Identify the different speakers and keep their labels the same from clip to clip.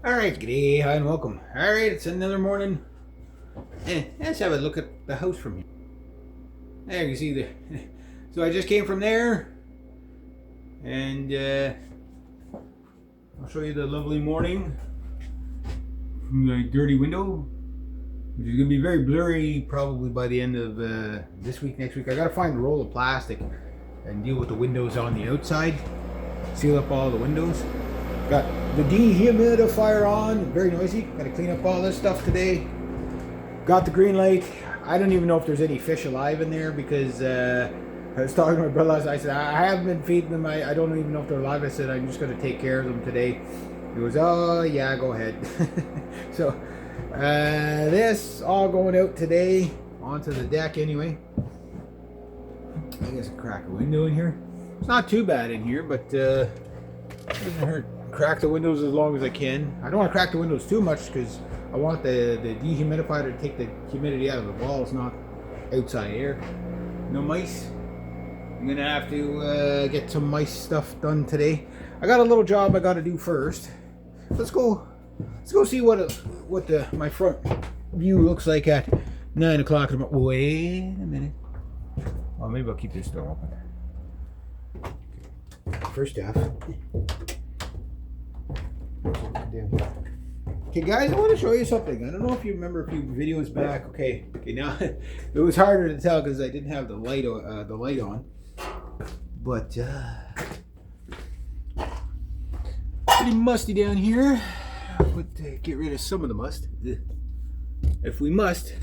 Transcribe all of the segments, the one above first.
Speaker 1: Alright, g'day, hi and welcome. Alright, it's another morning. Let's have a look at the house from here. There, you can see the... So I just came from there. And I'll show you the lovely morning from the dirty window, which is going to be very blurry probably by the end of this week, next week. I got to find a roll of plastic and deal with the windows on the outside. Seal up all the windows. Got the dehumidifier on, very noisy. Got to clean up all this stuff today. Got the green light. I don't even know if there's any fish alive in there because I was talking to my brother last night. I said, I haven't been feeding them. I don't even know if they're alive. I said, I'm just going to take care of them today. He goes, oh, yeah, go ahead. So, this all going out today onto the deck anyway. I guess I crack a window in here. It's not too bad in here, but it doesn't hurt. Crack the windows as long as I can. I don't want to crack the windows too much because I want the dehumidifier to take the humidity out of the walls, not outside air. No mice. I'm gonna have to get some mice stuff done today. I got a little job I got to do first. Let's go see what my front view looks like at 9 o'clock in the morning. Wait a minute. Oh, maybe I'll keep this door open. First off. Okay, guys, I want to show you something. I don't know if you remember a few videos back. Okay, now it was harder to tell because I didn't have the light on. But pretty musty down here. But get rid of some of the must. If we must,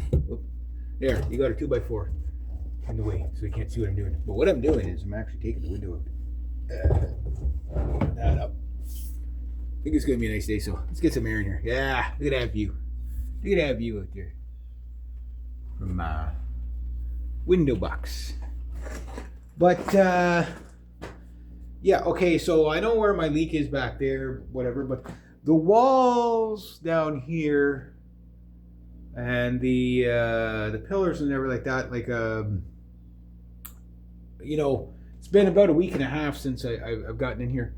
Speaker 1: there, you got a 2x4 in the way, so you can't see what I'm doing. But what I'm doing is I'm actually taking the window out. That up. I think it's going to be a nice day, so let's get some air in here. Yeah, look at that view. Look at that view out there. From my window box. But, yeah, okay, so I know where my leak is back there, whatever, but the walls down here and the pillars and everything like that, like, you know, it's been about a week and a half since I've gotten in here.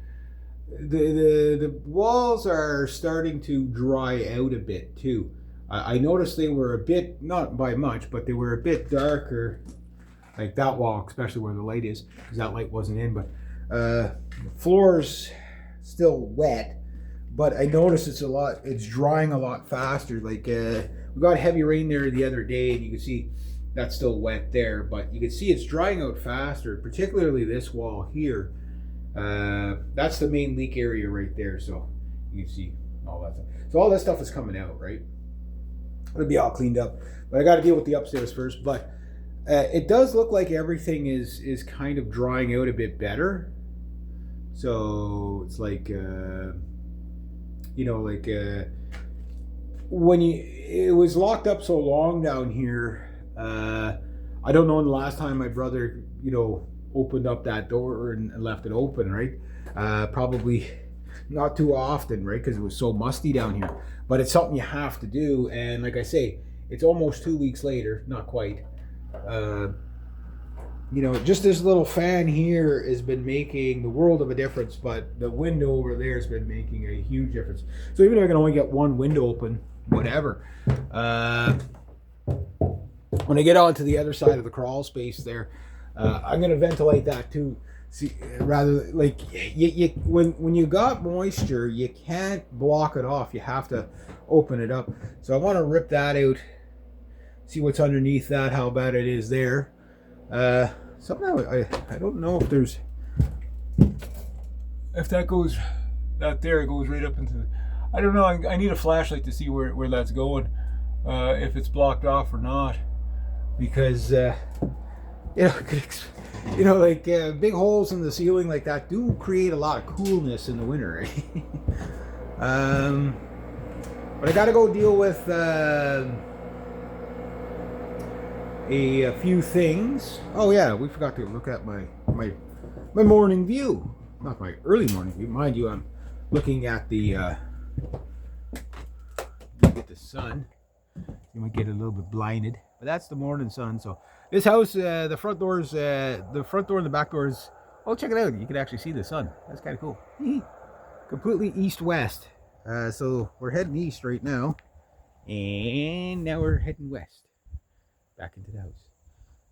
Speaker 1: The walls are starting to dry out a bit too. I noticed they were a bit, not by much, but they were a bit darker, like that wall, especially where the light is, because that light wasn't in. But the floor's still wet, but I noticed it's drying a lot faster. Like we got heavy rain there the other day, and you can see that's still wet there, but you can see it's drying out faster, particularly this wall here. That's the main leak area right there, so you can see all that stuff. So all that stuff is coming out, right? It'll be all cleaned up, but I got to deal with the upstairs first. But it does look like everything is kind of drying out a bit better. So it's like you know, like when it was locked up so long down here. I don't know when the last time my brother, you know, opened up that door and left it open, right? Probably not too often, right? Because it was so musty down here. But it's something you have to do. And like I say, it's almost 2 weeks later, not quite. You know, just this little fan here has been making the world of a difference, but the window over there has been making a huge difference. So even if I can only get one window open, whatever. When I get onto the other side of the crawl space there, I'm going to ventilate that too. See, rather like when you got moisture, you can't block it off. You have to open it up. So I want to rip that out, see what's underneath that, how bad it is there. Somehow I don't know if that goes that there goes right up into the, I don't know. I need a flashlight to see where that's going, if it's blocked off or not, because you know, like big holes in the ceiling like that do create a lot of coolness in the winter. But I got to go deal with a few things. Oh yeah, we forgot to look at my morning view, not my early morning view. Mind you, I'm looking at the sun. You might get a little bit blinded, but that's the morning sun. So this house, the front door and the back doors. Oh, check it out! You can actually see the sun. That's kind of cool. Completely east-west. So we're heading east right now, and now we're heading west, back into the house.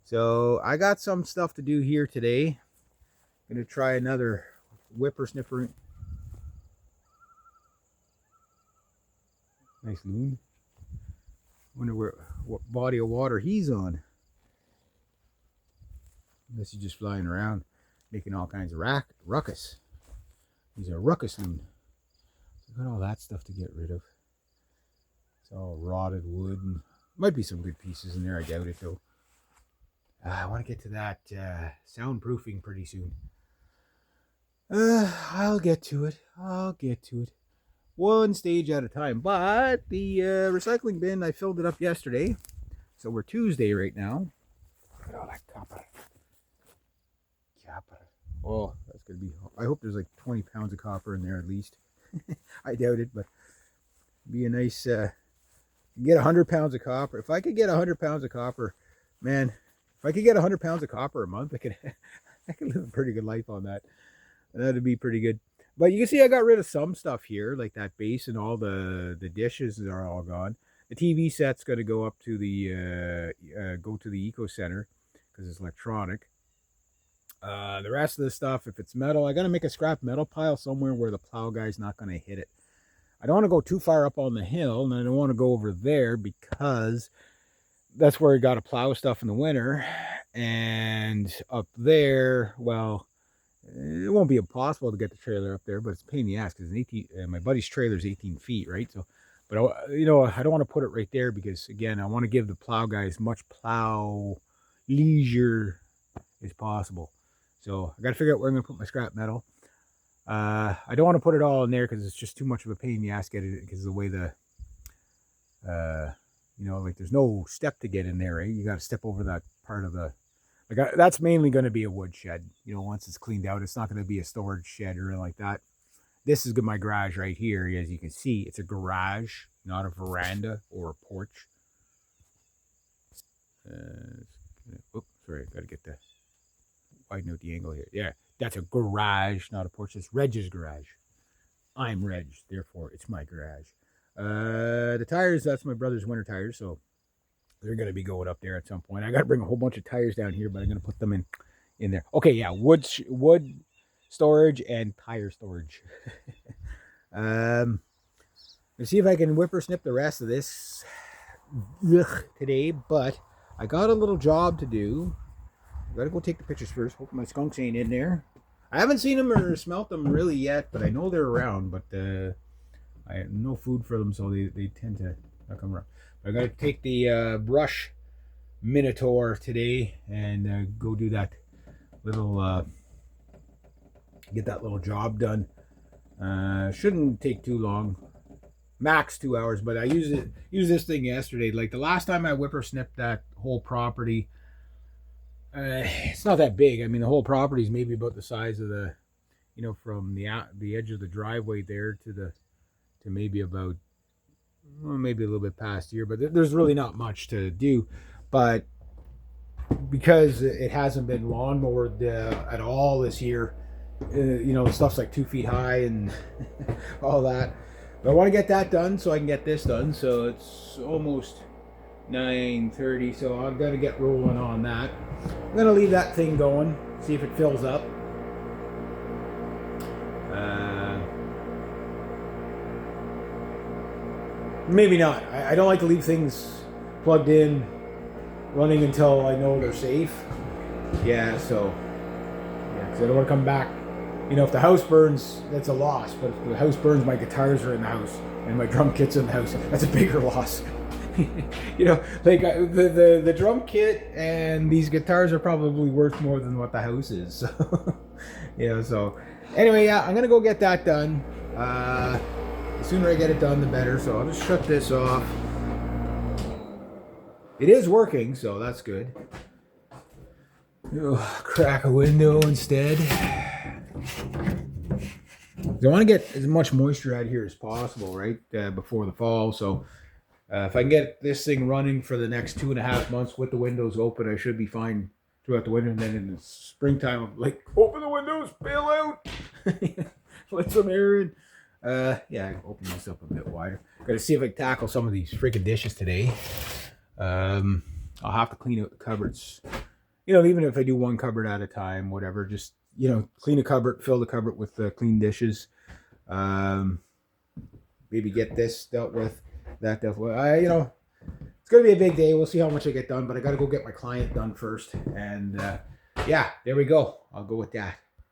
Speaker 1: So I got some stuff to do here today. Gonna try another whippersnapper. Nice loon. Wonder what body of water he's on. Unless he's just flying around, making all kinds of ruckus. He's a ruckus loon. So got all that stuff to get rid of. It's all rotted wood, and might be some good pieces in there. I doubt it though. I want to get to that soundproofing pretty soon. I'll get to it. One stage at a time. But the recycling bin, I filled it up yesterday. So we're Tuesday right now. Look at all that copper. Oh, that's going to be... I hope there's like 20 pounds of copper in there at least. I doubt it, but it'd be a nice... get 100 pounds of copper. If I could get 100 pounds of copper, man, if I could get 100 pounds of copper a month, I could live a pretty good life on that. That'd be pretty good. But you can see I got rid of some stuff here, like that base and all the dishes are all gone. The TV set's going to go up to the Eco Center because it's electronic. The rest of the stuff, if it's metal, I got to make a scrap metal pile somewhere where the plow guy's not going to hit it. I don't want to go too far up on the hill, and I don't want to go over there because that's where I got to plow stuff in the winter. And up there, well, it won't be impossible to get the trailer up there, but it's a pain in the ass because my buddy's trailer is 18 feet, right? So, but I don't want to put it right there because, again, I want to give the plow guy as much plow leisure as possible. So I got to figure out where I'm going to put my scrap metal. I don't want to put it all in there because it's just too much of a pain in the ass getting it because of the way like there's no step to get in there, right? You got to step over that part of the... that's mainly going to be a wood shed. Once it's cleaned out, it's not going to be a storage shed or anything like that. This is my garage right here. As you can see, it's a garage, not a veranda or a porch. Sorry, I got to get the widen out the angle here. Yeah, that's a garage, not a porch. It's Reg's garage. I'm Reg, therefore it's my garage. The tires, that's my brother's winter tires, so they're going to be going up there at some point. I got to bring a whole bunch of tires down here, but I'm going to put them in there. Okay, yeah, wood storage and tire storage. Let's see if I can whippersnip the rest of this today, but I got a little job to do. I got to go take the pictures first. Hope my skunks ain't in there. I haven't seen them or smelt them really yet, but I know they're around, but I have no food for them, so they tend to not come around. I got to take the brush Minotaur today and go do that little get that little job done. Shouldn't take too long, max 2 hours. But I used this thing yesterday. Like the last time I whippersnipped that whole property, it's not that big. I mean, the whole property is maybe about the size of the, from the edge of the driveway there to maybe about. Well, maybe a little bit past here, but there's really not much to do. But because it hasn't been lawnmowered at all this year, the stuff's like 2 feet high and all that. But I want to get that done so I can get this done. So it's almost 9:30, so I've got to get rolling on that. I'm going to leave that thing going, see if it fills up. Maybe not. I don't like to leave things plugged in, running until I know they're safe. Yeah, so, because I don't want to come back. If the house burns, that's a loss. But if the house burns, my guitars are in the house and my drum kit's in the house. That's a bigger loss. Like the drum kit and these guitars are probably worth more than what the house is. So, so anyway, yeah, I'm gonna go get that done. The sooner I get it done, the better. So I'll just shut this off. It is working, so that's good. Crack a window instead. I want to get as much moisture out of here as possible, right, before the fall. So if I can get this thing running for the next 2.5 months with the windows open, I should be fine throughout the winter. And then in the springtime, I'm like, open the windows, bail out, let some air in. Yeah, I can open this up a bit wider. Gotta see if I can tackle some of these freaking dishes today. I'll have to clean out the cupboards. You know, even if I do one cupboard at a time, whatever, just, you know, clean a cupboard, fill the cupboard with clean dishes. Maybe get this dealt with, that dealt with. You know, it's going to be a big day. We'll see how much I get done, but I got to go get my client done first. And yeah, there we go. I'll go with that.